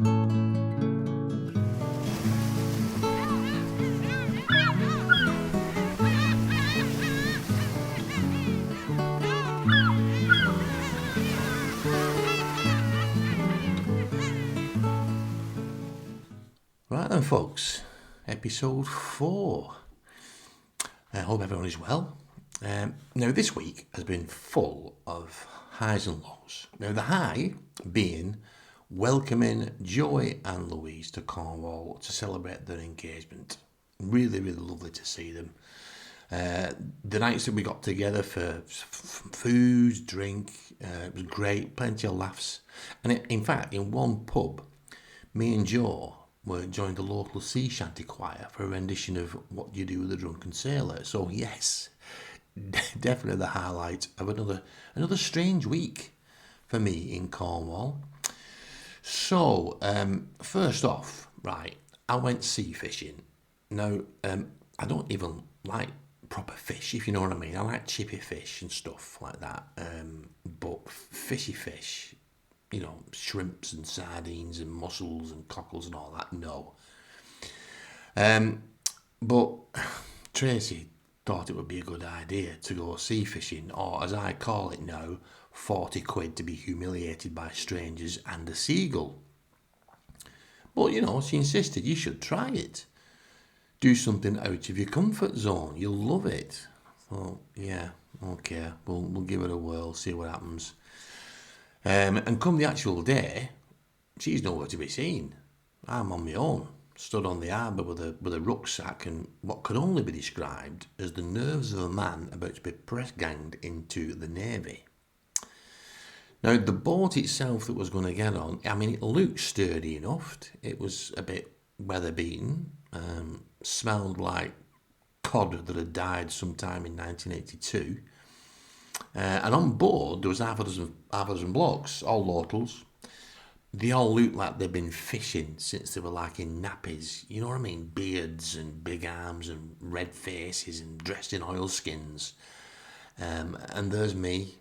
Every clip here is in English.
Right then, folks, episode 4. I hope everyone is well. Now, this week has been full of highs and lows. Now, the high being welcoming Joy and Louise to Cornwall to celebrate their engagement. Really, really lovely to see them. The nights that we got together for food, drink, it was great, plenty of laughs. And in fact, in one pub, me and Joe joined the local sea shanty choir for a rendition of What Do You Do with a Drunken Sailor. So yes, definitely the highlight of another strange week for me in Cornwall. So first off, right, I went sea fishing. Now I don't even like proper fish, if you know what I mean. I like chippy fish and stuff like that, but fishy fish, shrimps and sardines and mussels and cockles and all that, no. But Tracy thought it would be a good idea to go sea fishing, or as I call it now, 40 quid to be humiliated by strangers and a seagull. But, she insisted you should try it. Do something out of your comfort zone. You'll love it. Well, yeah, okay, we'll give it a whirl, see what happens. And come the actual day, she's nowhere to be seen. I'm on my own, stood on the harbour with a rucksack and what could only be described as the nerves of a man about to be press-ganged into the Navy. Now, the boat itself that was going to get on, it looked sturdy enough. It was a bit weather-beaten, smelled like cod that had died sometime in 1982. And on board, there was half a dozen blokes, all locals. They all looked like they'd been fishing since they were like in nappies. You know what I mean? Beards and big arms and red faces and dressed in oilskins. And there's me,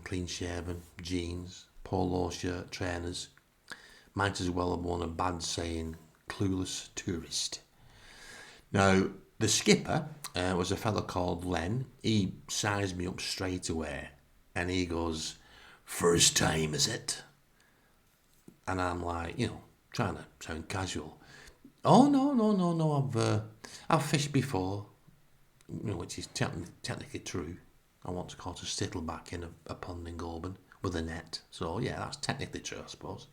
clean shaven, jeans, polo shirt, trainers. Might as well have worn a badge saying clueless tourist. Now, the skipper was a fellow called Len. He sized me up straight away and he goes, "First time, is it?" And I'm like, trying to sound casual. "Oh, no, I've fished before," which is technically true. I once caught a stittleback in a pond in Goulburn with a net. So, yeah, that's technically true, I suppose.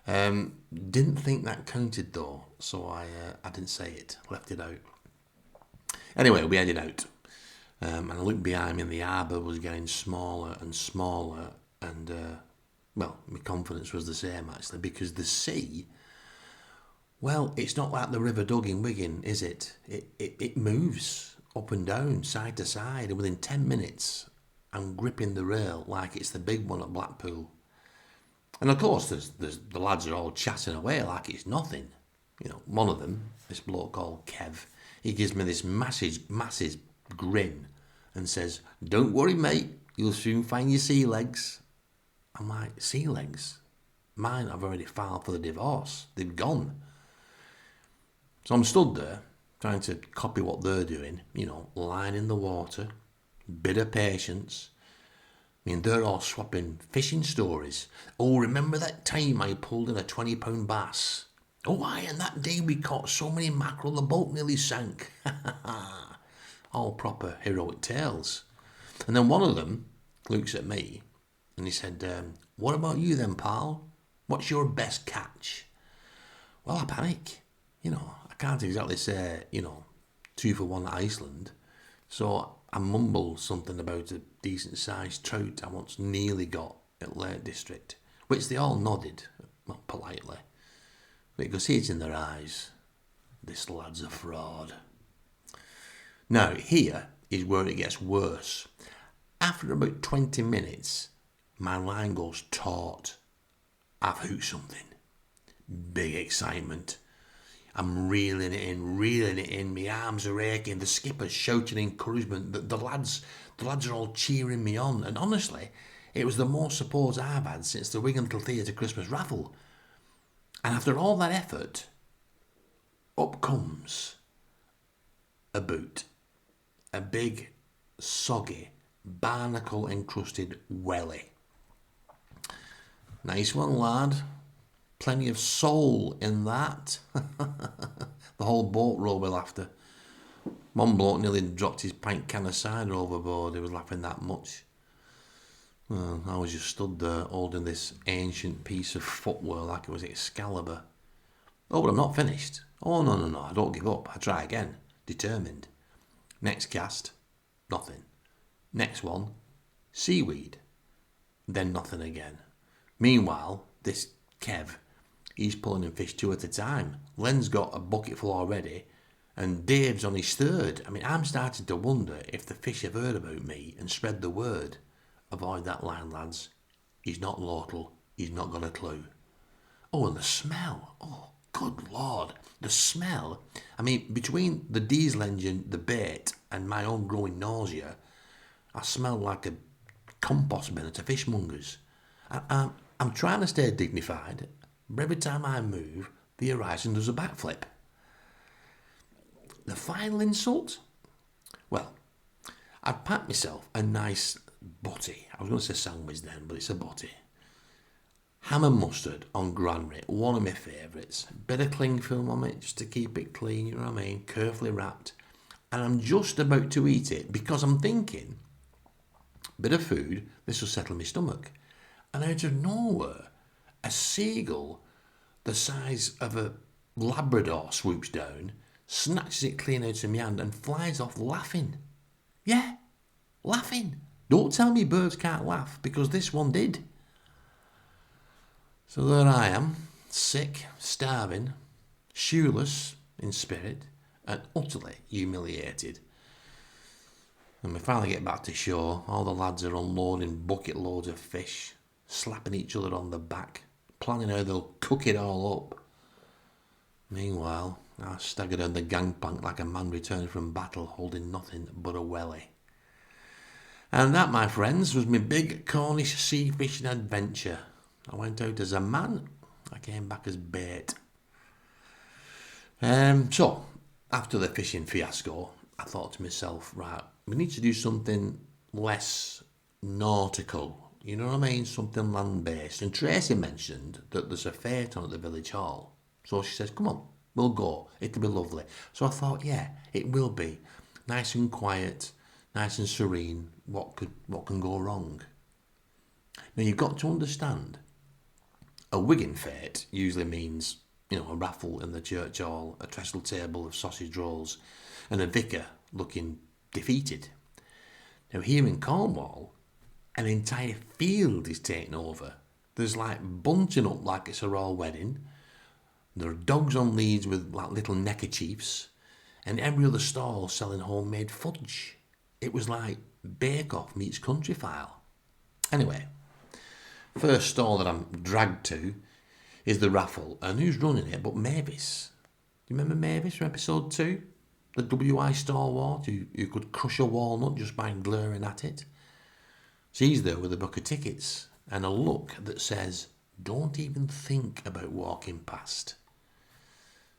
Didn't think that counted, though, so I didn't say it, left it out. Anyway, we headed out, and I looked behind me and the harbour was getting smaller and smaller, and, my confidence was the same, actually, because the sea, well, it's not like the River Dug in Wigan, is it? It moves up and down, side to side, and within 10 minutes, I'm gripping the rail like it's the big one at Blackpool. And of course, there's the lads are all chatting away like it's nothing. One of them, this bloke called Kev, he gives me this massive grin and says, "Don't worry, mate, you'll soon find your sea legs." I'm like, sea legs? Mine, I've already filed for the divorce. They've gone. So I'm stood there, trying to copy what they're doing, line in the water, bit of patience. They're all swapping fishing stories. "Oh, remember that time I pulled in a 20-pound bass? Oh, aye, and that day we caught so many mackerel the boat nearly sank." All proper heroic tales. And then one of them looks at me and he said, "What about you then, pal? What's your best catch?" Well, I panic. I can't exactly say, 2 for 1 at Iceland. So I mumbled something about a decent-sized trout I once nearly got at Lake District, which they all nodded, well, politely. But you could see it in their eyes. This lad's a fraud. Now, here is where it gets worse. After about 20 minutes, my line goes taut. I've hooked something. Big excitement. I'm reeling it in. My arms are aching. The skipper's shouting encouragement. The lads are all cheering me on. And honestly, It was the most support I've had since the Wigan Little Theatre Christmas raffle. And after all that effort, up comes a boot. A big, soggy, barnacle-encrusted welly. Nice one, lad. Plenty of soul in that. The whole boat row were laughter. One bloke nearly dropped his pint can of cider overboard. He was laughing that much. Well, I was just stood there holding this ancient piece of footwear like it was Excalibur. Oh, but I'm not finished. Oh, no, I don't give up. I try again. Determined. Next cast, nothing. Next one, seaweed. Then nothing again. Meanwhile, this Kev, he's pulling in fish 2 at a time. Len's got a bucket full already, and Dave's on his 3rd. I mean, I'm starting to wonder if the fish have heard about me and spread the word. Avoid that line, lads. He's not local. He's not got a clue. Oh, and the smell. Oh, good Lord. The smell. I mean, between the diesel engine, the bait, and my own growing nausea, I smell like a compost bin at a fishmonger's. I'm trying to stay dignified, but every time I move, the horizon does a backflip. The final insult? Well, I'd packed myself a nice butty. I was going to say sandwich then, but it's a butty. Ham and mustard on granary, one of my favourites. Bit of cling film on it just to keep it clean, you know what I mean? Carefully wrapped. And I'm just about to eat it because I'm thinking, bit of food, this will settle my stomach. And out of nowhere, a seagull the size of a Labrador swoops down, snatches it clean out of my hand and flies off laughing. Yeah, laughing. Don't tell me birds can't laugh, because this one did. So there I am, sick, starving, shoeless in spirit, and utterly humiliated. And we finally get back to shore. All the lads are unloading bucket loads of fish, slapping each other on the back, planning how they'll cook it all up. Meanwhile, I stagger down the gangplank like a man returned from battle, holding nothing but a welly. And that, my friends, was my big Cornish sea fishing adventure. I went out as a man, I came back as bait. So, after the fishing fiasco, I thought to myself, right, we need to do something less nautical, you know what I mean, something land-based. And Tracy mentioned that there's a phaeton at the village hall. So she says, come on, we'll go, it'll be lovely. So I thought, yeah, it will be. Nice and quiet, nice and serene, what can go wrong? Now you've got to understand, a Wigan fete usually means, a raffle in the church hall, a trestle table of sausage rolls, and a vicar looking defeated. Now here in Cornwall, an entire field is taken over. There's like bunting up like it's a royal wedding. There are dogs on leads with like little neckerchiefs, and every other stall selling homemade fudge. It was like Bake Off meets Countryfile. Anyway, first stall that I'm dragged to is the raffle, and who's running it but Mavis? Do you remember Mavis from episode 2? The WI stalwart who could crush a walnut just by glaring at it. She's there with a book of tickets and a look that says, don't even think about walking past.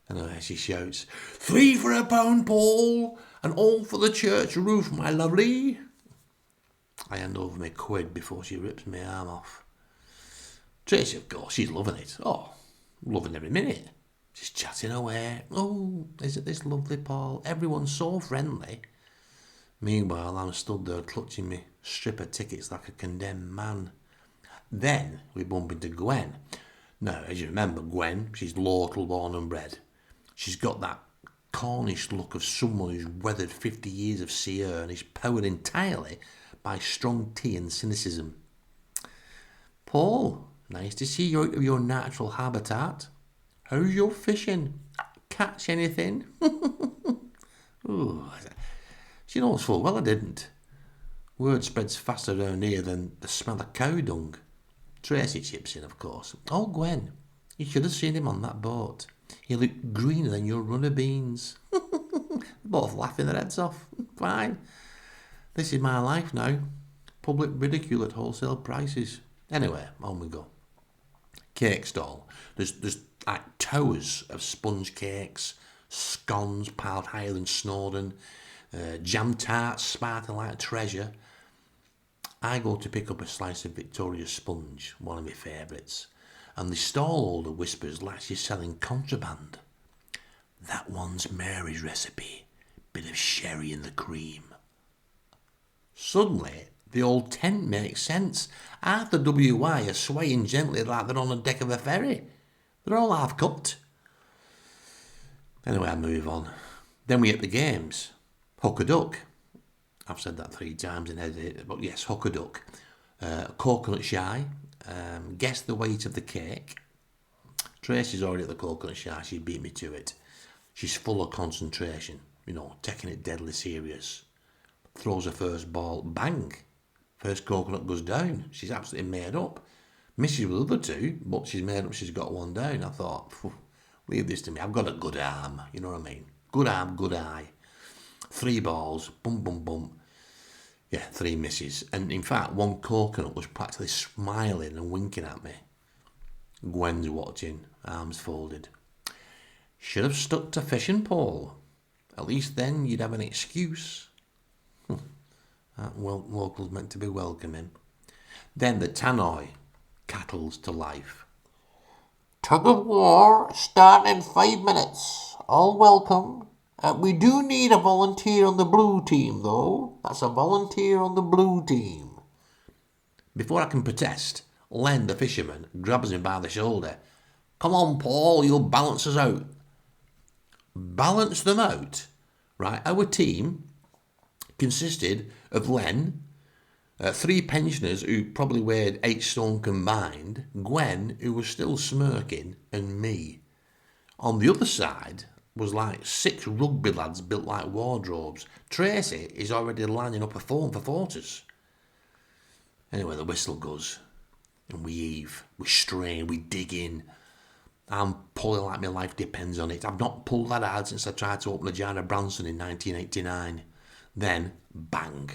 And she shouts, 3 for £1, Paul, and all for the church roof, my lovely. I hand over my quid before she rips my arm off. Tracy, of course, she's loving it. Oh, loving every minute. She's chatting away. Oh, isn't this lovely, Paul? Everyone's so friendly. Meanwhile, I'm stood there clutching me strip of tickets like a condemned man. Then we bump into Gwen. Now, as you remember, Gwen, she's local born and bred. She's got that Cornish look of someone who's weathered 50 years of sea air and is powered entirely by strong tea and cynicism. Paul, nice to see you out of your natural habitat. How's your fishing? Catch anything? Ooh, she knows full well I didn't. Word spreads faster around here than the smell of cow dung. Tracy chips in, of course. Oh, Gwen, you should have seen him on that boat. He looked greener than your run of beans. Both laughing their heads off. Fine. This is my life now. public ridicule at wholesale prices. Anyway, on we go. Cake stall. There's like towers of sponge cakes, scones piled higher than Snowdon, jam tarts sparkling like a treasure. I go to pick up a slice of Victoria sponge, one of my favourites, and the stallholder whispers like she's selling contraband. That one's Mary's recipe, bit of sherry in the cream. Suddenly, the old tent makes sense. Half the WY are swaying gently like they're on the deck of a ferry. They're all half-cupped. Anyway, I move on. Then we get the games. Hook a duck. I've said that 3 times in edit, but yes, hook a duck. Coconut shy. Guess the weight of the cake. Tracy's already at the coconut shy. She beat me to it. She's full of concentration, taking it deadly serious. Throws her first ball, bang. First coconut goes down. She's absolutely made up. Misses with the other 2, but she's made up she's got one down. I thought, leave this to me. I've got a good arm, you know what I mean? Good arm, good eye. 3 balls, bum, bum, bum. Yeah, 3 misses. And in fact, one coconut was practically smiling and winking at me. Gwen's watching, arms folded. Should have stuck to fishing, Paul. At least then you'd have an excuse. Well, locals meant to be welcoming. Then the tannoy cattles to life. Tug of war starting in 5 minutes. All welcome. We do need a volunteer on the blue team, though. That's a volunteer on the blue team. Before I can protest, Len, the fisherman, grabs me by the shoulder. Come on, Paul, you'll balance us out. Balance them out? Right, our team consisted of Len, 3 pensioners who probably weighed 8 stone combined, Gwen, who was still smirking, and me. On the other side was like 6 rugby lads built like wardrobes. Tracy is already lining up a phone for Forters. Anyway, the whistle goes, and we heave, we strain, we dig in. I'm pulling like my life depends on it. I've not pulled that hard since I tried to open a jar of Branson in 1989. Then, bang,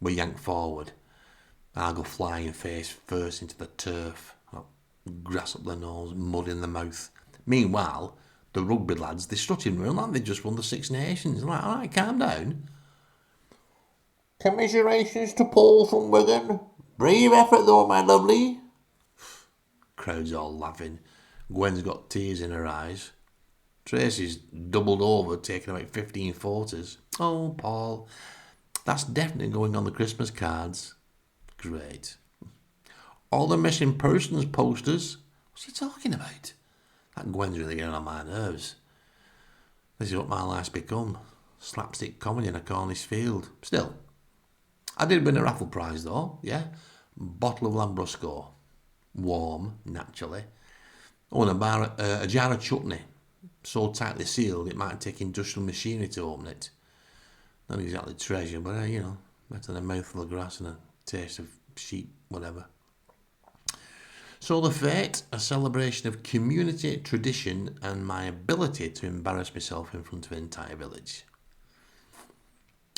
we yank forward. I go flying face first into the turf. Grass up the nose, mud in the mouth. Meanwhile, the rugby lads, they're strutting around like they just won the 6 Nations. I'm like, all right, calm down. Commiserations to Paul from Wigan. Brave effort though, my lovely. Crowd's all laughing. Gwen's got tears in her eyes. Tracy's doubled over, taking about 15 photos. Oh, Paul, that's definitely going on the Christmas cards. Great. All the missing persons posters. What's he talking about? That Gwen's really getting on my nerves. This is what my life's become. Slapstick comedy in a Cornish field. Still, I did win a raffle prize though, yeah. Bottle of Lambrusco. Warm, naturally. Oh, and a jar of chutney. So tightly sealed it might take industrial machinery to open it. Not exactly treasure, but better than a mouthful of grass and a taste of sheep, whatever. So the fete, a celebration of community, tradition, and my ability to embarrass myself in front of an entire village.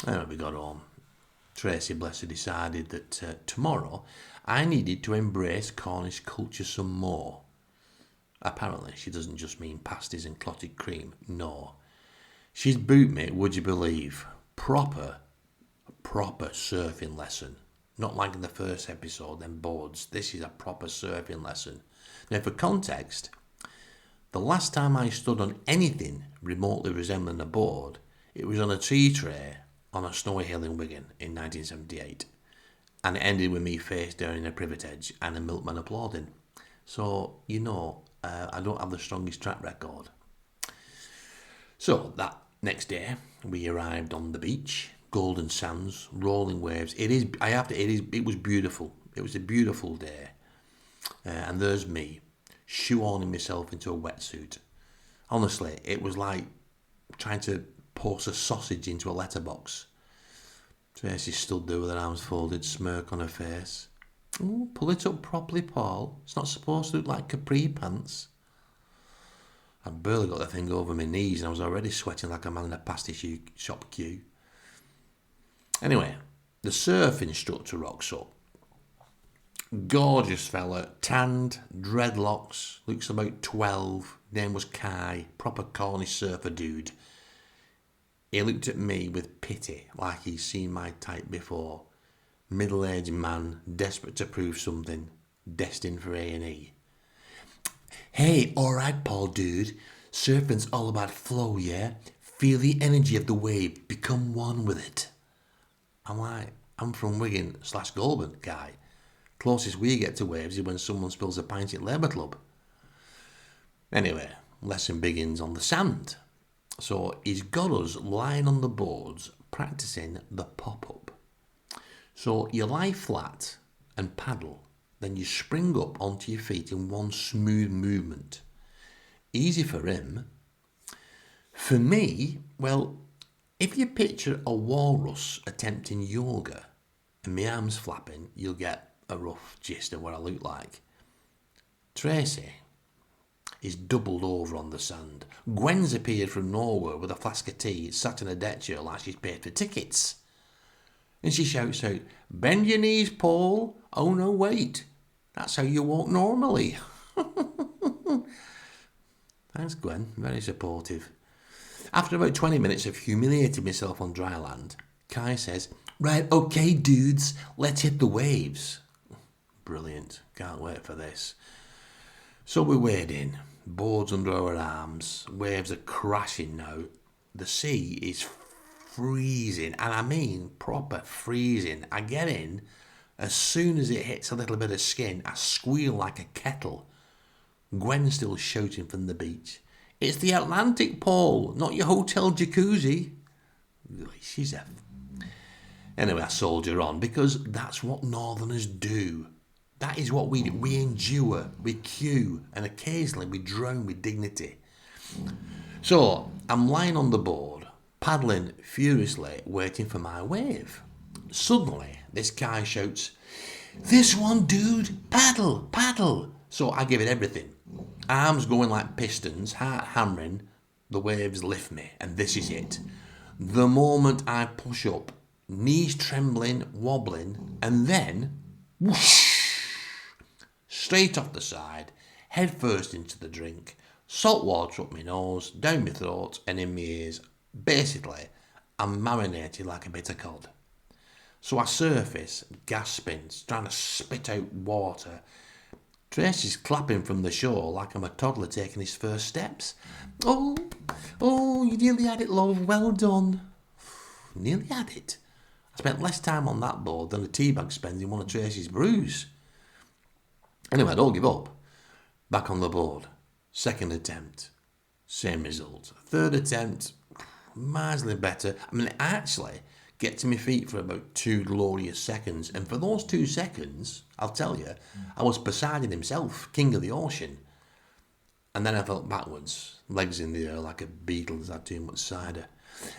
Anyway, we got home. Tracy, bless her, decided that tomorrow I needed to embrace Cornish culture some more. Apparently, she doesn't just mean pasties and clotted cream. No. She's boot me, would you believe, proper surfing lesson. Not like in the first episode, them boards. This is a proper surfing lesson. Now, for context, the last time I stood on anything remotely resembling a board, it was on a tea tray on a snowy hill in Wigan in 1978. And it ended with me face down in a privet edge and a milkman applauding. So, I don't have the strongest track record. So, that next day, we arrived on the beach. Golden sands, rolling waves. It was beautiful. It was a beautiful day. And there's me, shoehorning myself into a wetsuit. Honestly, it was like trying to post a sausage into a letterbox. Tracy stood there with her arms folded, smirk on her face. Ooh, pull it up properly, Paul. It's not supposed to look like capri pants. I'd barely got the thing over my knees and I was already sweating like a man in a pasty shop queue. Anyway, the surf instructor rocks up Gorgeous fella, tanned, dreadlocks, looks about 12, name was Kai, proper Cornish surfer dude. He looked at me with pity, like he'd seen my type before. Middle-aged man, desperate to prove something, destined for A&E. Hey, alright, Paul, dude. Surfing's all about flow, yeah? Feel the energy of the wave, become one with it. I'm like, I'm from Wigan/Goulburn, guy. Closest we get to waves is when someone spills a pint at Labour Club. Anyway, lesson begins on the sand. So he's got us lying on the boards practicing the pop-up. So you lie flat and paddle, then you spring up onto your feet in one smooth movement. Easy for him. For me, well, if you picture a walrus attempting yoga and my arms flapping, you'll get a rough gist of what I look like. Tracy is doubled over on the sand. Gwen's appeared from nowhere with a flask of tea, sat in a deck chair like she's paid for tickets. And she shouts out, "Bend your knees, Paul. Oh no, wait. That's how you walk normally." Thanks, Gwen. Very supportive. After about 20 minutes of humiliating myself on dry land, Kai says, "Right, okay, dudes, let's hit the waves." Brilliant. Can't wait for this. So we wade in, boards under our arms, waves are crashing now. The sea is freezing, and I mean proper freezing. I get in, as soon as it hits a little bit of skin, I squeal like a kettle. Gwen's still shouting from the beach, "It's the Atlantic, Paul, not your hotel jacuzzi." She's a... Anyway, I soldier on, because that's what northerners do. That is what we do. We endure, we queue, and occasionally we drown with dignity. So, I'm lying on the board, paddling furiously, waiting for my wave. Suddenly, this guy shouts, "This one, dude, paddle, paddle." So I give it everything. Arms going like pistons, heart hammering, the waves lift me, and this is it. The moment I push up, knees trembling, wobbling, and then, whoosh, straight off the side, head first into the drink, salt water up my nose, down my throat, and in my ears. Basically, I'm marinated like a bit of cod. So I surface, gasping, trying to spit out water. Tracy's clapping from the shore like I'm a toddler taking his first steps. Oh, you nearly had it, love. Well done." Nearly had it. I spent less time on that board than a teabag spends in one of Tracy's brews. Anyway, I don't give up. Back on the board. Second attempt. Same result. Third attempt. Marginally better. I mean, I actually get to my feet for about 2 glorious seconds. And for those 2 seconds, I'll tell you, I was Poseidon himself, king of the ocean. And then I fell backwards, legs in the air like a beetle that's had too much cider.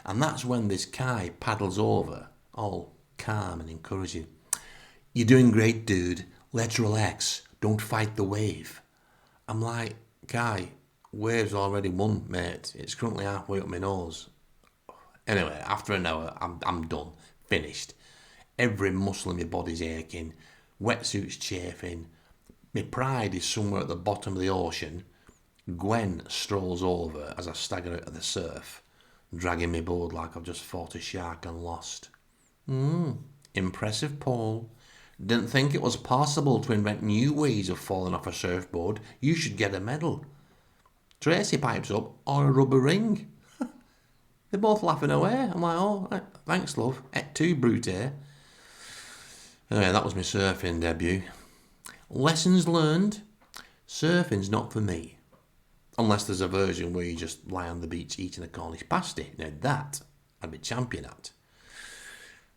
And that's when this Kai paddles over, all calm and encouraging. "You're doing great, dude. Let's relax. Don't fight the wave." I'm like, "Kai, wave's already won, mate. It's currently halfway up my nose." Anyway, after an hour, I'm done. Finished. Every muscle in my body's aching. Wetsuit's chafing. My pride is somewhere at the bottom of the ocean. Gwen strolls over as I stagger out of the surf, dragging me board like I've just fought a shark and lost. Impressive, Paul. Didn't think it was possible to invent new ways of falling off a surfboard. You should get a medal. Tracy pipes up, or a rubber ring. They're both laughing away. I'm like, "Oh, thanks, love. Et tu, Brute." Anyway, that was my surfing debut. Lessons learned. Surfing's not for me. Unless there's a version where you just lie on the beach eating a Cornish pasty. Now that I'd be champion at.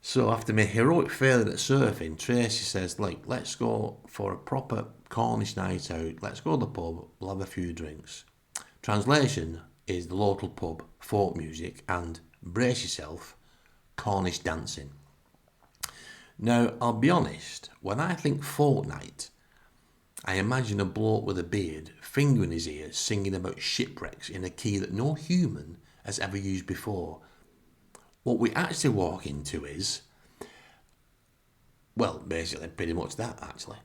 So after my heroic failure at surfing, Tracy says, "Like, let's go for a proper Cornish night out. Let's go to the pub. We'll have a few drinks." Translation is the local pub, folk music, and, brace yourself, Cornish dancing. Now, I'll be honest, when I think fortnight, I imagine a bloke with a beard, finger in his ear, singing about shipwrecks in a key that no human has ever used before. What we actually walk into is, well, basically pretty much that, actually.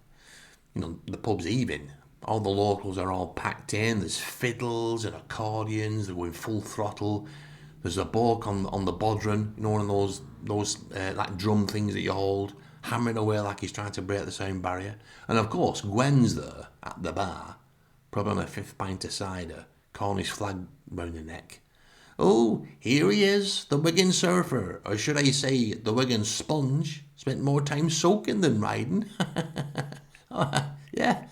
the pub's heaving. All the locals are all packed in. There's fiddles and accordions. They're going full throttle. There's a bloke on the bodhrán, one of those like drum things that you hold, hammering away like he's trying to break the sound barrier. And of course, Gwen's there at the bar, probably on a 5th pint of cider, Cornish flag round her neck. Oh, here he is, the Wigan surfer, or should I say the Wigan sponge, spent more time soaking than riding. Oh, yeah,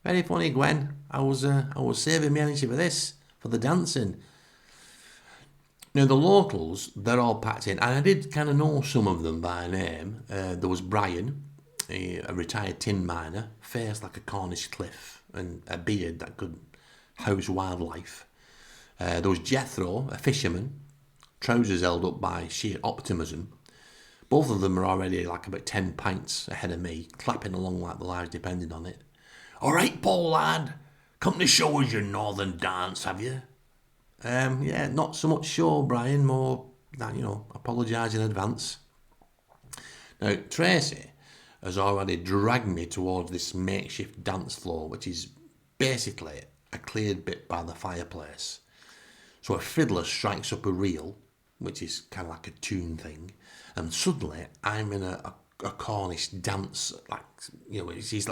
very funny, Gwen. I was saving my energy for this, for the dancing. Now, the locals, they're all packed in, and I did kind of know some of them by name. There was Brian, a retired tin miner, face like a Cornish cliff, and a beard that could house wildlife. There was Jethro, a fisherman, trousers held up by sheer optimism. Both of them are already like about 10 pints ahead of me, clapping along like the lives depended on it. All right, Paul, lad, come to show us your northern dance, have you? Yeah, not so much sure, Brian, more that, apologise in advance. Now, Tracy has already dragged me towards this makeshift dance floor, which is basically a cleared bit by the fireplace. So a fiddler strikes up a reel, which is kind of like a tune thing, and suddenly I'm in a Cornish dance, it's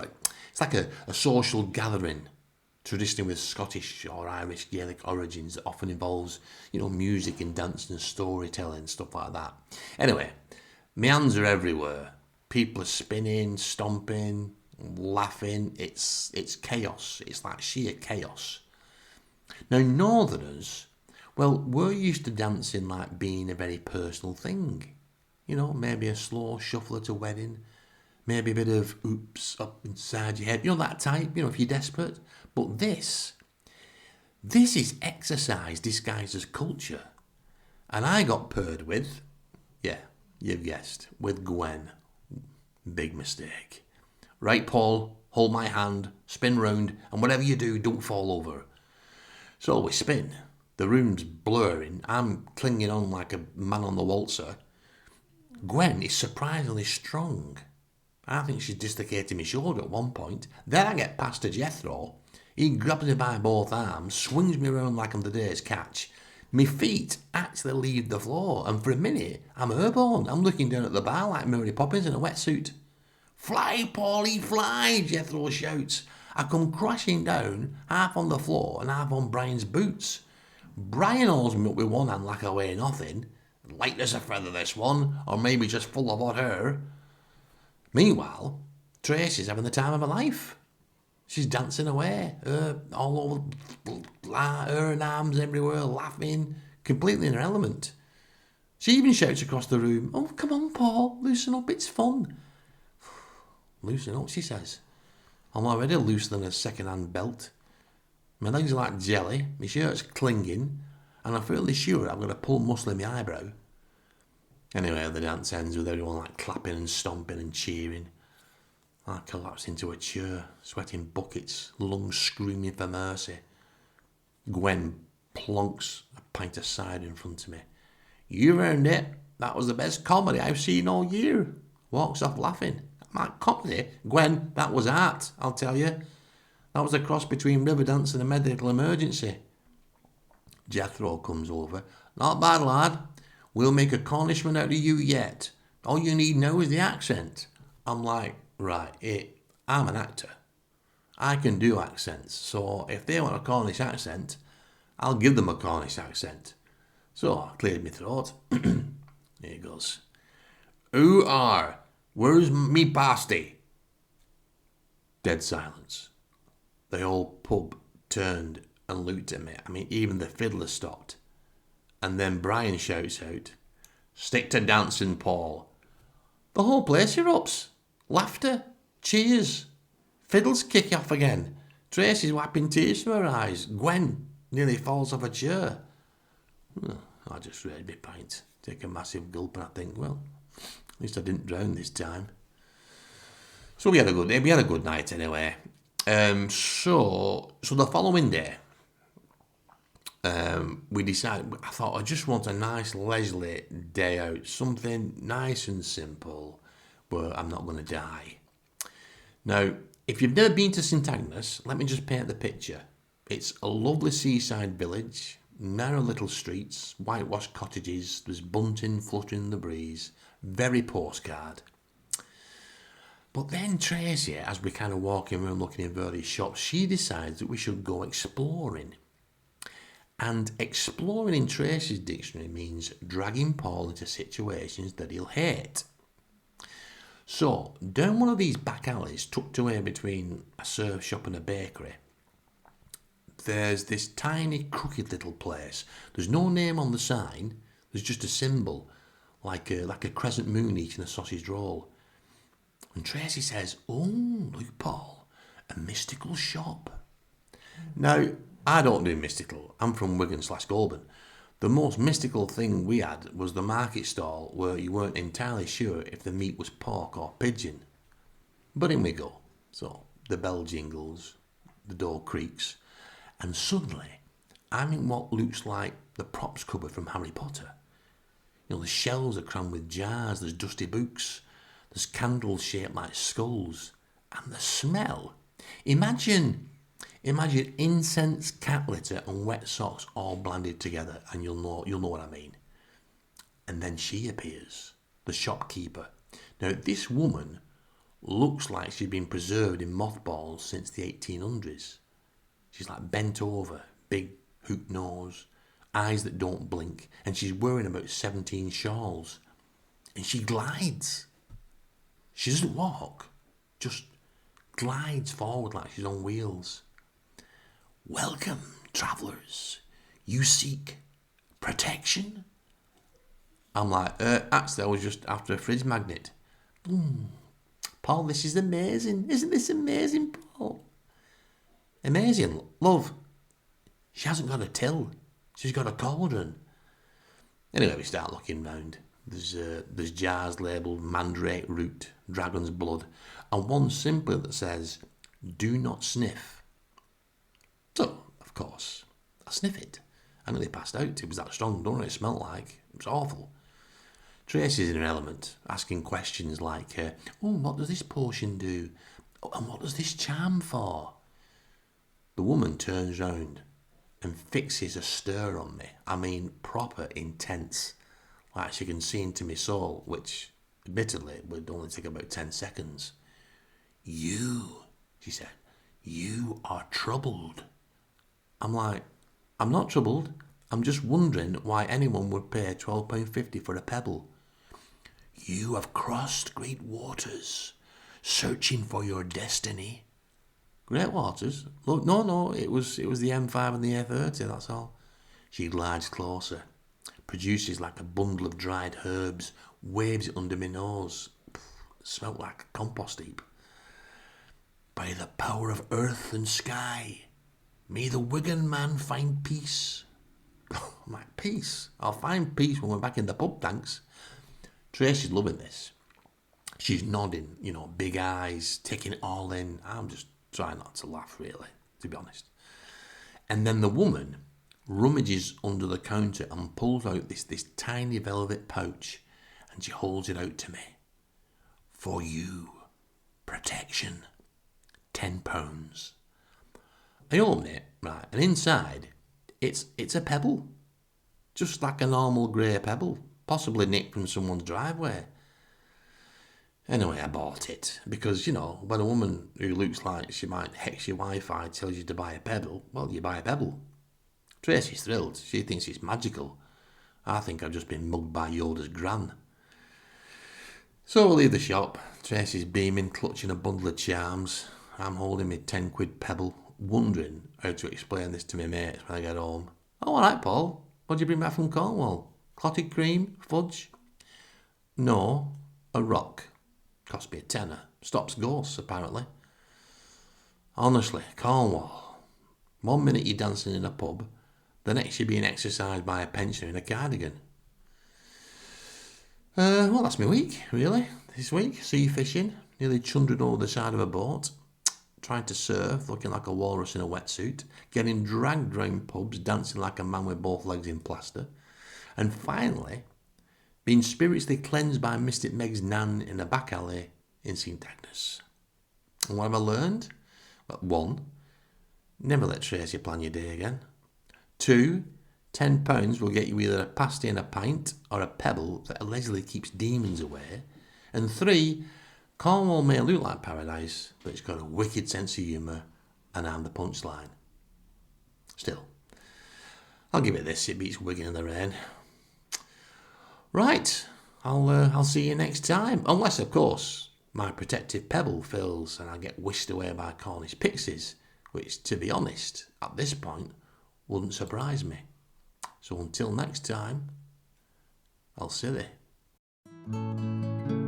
like a social gathering, traditionally with Scottish or Irish Gaelic origins that often involves, music and dance and storytelling, stuff like that. Anyway, my hands are everywhere. People are spinning, stomping, laughing. It's chaos. It's like sheer chaos. Now, Northerners, well, we're used to dancing like being a very personal thing. Maybe a slow shuffle at a wedding, maybe a bit of oops up inside your head, that type, if you're desperate. But this is exercise disguised as culture. And I got paired with, yeah, you've guessed, with Gwen. Big mistake. Right, Paul, hold my hand, spin round, and whatever you do, don't fall over. So we spin. The room's blurring. I'm clinging on like a man on the waltzer. Gwen is surprisingly strong. I think she's dislocated my shoulder at one point. Then I get past to Jethro. He grabs me by both arms, swings me around like I'm the day's catch. My feet actually leave the floor, and for a minute, I'm airborne. I'm looking down at the bar like Mary Poppins in a wetsuit. Fly, Paulie, fly, Jethro shouts. I come crashing down, half on the floor and half on Brian's boots. Brian holds me up with one hand like I weigh nothing. Light as a feather, this one, or maybe just full of hot air. Meanwhile, Tracy's having the time of her life. She's dancing away, all over, her and arms everywhere, laughing, completely in her element. She even shouts across the room, "Oh, come on, Paul, loosen up, it's fun." Loosen up, she says. I'm already looser than a second-hand belt. My legs are like jelly, my shirt's clinging, and I'm fairly sure I've got a pulled muscle in my eyebrow. Anyway, the dance ends with everyone like clapping and stomping and cheering. I collapse into a chair, sweating buckets, lungs screaming for mercy. Gwen plonks a pint of cider in front of me. "You've earned it. That was the best comedy I've seen all year." Walks off laughing. "My comedy? Gwen, that was art, I'll tell you. That was a cross between river dance and a medical emergency." Jethro comes over. "Not bad, lad. We'll make a Cornishman out of you yet. All you need now is the accent." I'm like, right, I'm an actor. I can do accents, so if they want a Cornish accent, I'll give them a Cornish accent. So I cleared my throat. Here it goes. "Who are? Where's me pasty?" Dead silence. The whole pub turned and looked at me. I mean, even the fiddler stopped. And then Brian shouts out, "Stick to dancing, Paul." The whole place erupts. Laughter, cheers, fiddles kick off again. Tracy's wiping tears from her eyes. Gwen nearly falls off a chair. I just raised my pint, take a massive gulp, and I think, well, at least I didn't drown this time. So we had a good day. We had a good night anyway. So the following day, we decided, I thought I just want a nice leisurely day out, something nice and simple where I'm not going to die. Now, If you've never been to St Agnes, let me just paint the picture. It's a lovely seaside village, narrow little streets, whitewashed cottages, there's bunting fluttering in the breeze, very postcard. But then Tracy, as we're kind of walking around looking in various shops, she decides that we should go exploring. And exploring in Tracy's dictionary means dragging Paul into situations that he'll hate. So, down one of these back alleys tucked away between a surf shop and a bakery, there's this tiny crooked little place. There's no name on the sign, there's just a symbol, like a crescent moon eating a sausage roll. And Tracy says, "Oh, look, Paul, a mystical shop." Now, I don't do mystical. I'm from Wigan/Goulburn. The most mystical thing we had was the market stall where you weren't entirely sure if the meat was pork or pigeon. But in we go. So the bell jingles, the door creaks, and suddenly I'm in what looks like the props cupboard from Harry Potter. You know, the shelves are crammed with jars, there's dusty books, there's candles shaped like skulls, and the smell. Imagine incense, cat litter, and wet socks all blended together, and you'll know what I mean. And then she appears, the shopkeeper. Now, this woman looks like she's been preserved in mothballs since the 1800s. She's like bent over, big hook nose, eyes that don't blink, and she's wearing about 17 shawls. And she glides. She doesn't walk, just glides forward like she's on wheels. "Welcome, travellers. You seek protection?" I'm like, actually, I was just after a fridge magnet. Paul, this is amazing. Isn't this amazing, Paul? Amazing, love. She hasn't got a till. She's got a cauldron. Anyway, we start looking round. There's jars labelled mandrake root, dragon's blood, and one simply that says, "Do not sniff." So, of course, I sniff it. I nearly passed out. It was that strong, don't know what it smelled like. It was awful. Tracy's in her element, asking questions like, what does this potion do? Oh, and what does this charm for? The woman turns round and fixes a stare on me. I mean, proper intense. Like she can see into my soul, which, admittedly, would only take about 10 seconds. "You," she said, "you are troubled." I'm like, "I'm not troubled. I'm just wondering why anyone would pay £12.50 for a pebble." "You have crossed great waters, searching for your destiny." "Great waters? Look, no, it was the M5 and the A30, that's all." She glides closer, produces like a bundle of dried herbs, waves it under my nose. It smelt like a compost heap. "By the power of earth and sky, may the Wigan man find peace." I'm like, peace? I'll find peace when we're back in the pub, thanks. Tracy's loving this. She's nodding, big eyes, taking it all in. I'm just trying not to laugh, really, to be honest. And then the woman rummages under the counter and pulls out this tiny velvet pouch, and she holds it out to me. "For you, protection, £10. I open it, right, and inside, it's a pebble. Just like a normal grey pebble, possibly nicked from someone's driveway. Anyway, I bought it, because, when a woman who looks like she might hex your Wi-Fi tells you to buy a pebble, well, you buy a pebble. Tracy's thrilled. She thinks it's magical. I think I've just been mugged by Yoda's gran. So we leave the shop. Tracy's beaming, clutching a bundle of charms. I'm holding my 10 quid pebble, wondering how to explain this to my mates when I get home. "Oh, all right, Paul. What'd you bring back from Cornwall? Clotted cream? Fudge?" "No, a rock. Cost me a tenner. Stops ghosts, apparently." Honestly, Cornwall. 1 minute you're dancing in a pub, the next you're being exercised by a pensioner in a cardigan. Well, that's my week, really. This week, sea fishing, nearly chundering over the side of a boat, trying to surf, looking like a walrus in a wetsuit, getting dragged round pubs, dancing like a man with both legs in plaster, and finally, being spiritually cleansed by Mystic Meg's nan in a back alley in St Agnes. And what have I learned? Well, 1, never let Tracy plan your day again. 2, £10 will get you either a pasty and a pint or a pebble that allegedly keeps demons away. And 3, Cornwall may look like paradise, but it's got a wicked sense of humour, and I'm the punchline. Still, I'll give it this, it beats Wigan in the rain. Right, I'll see you next time. Unless, of course, my protective pebble fails and I get whisked away by Cornish pixies, which, to be honest, at this point, wouldn't surprise me. So until next time, I'll see you.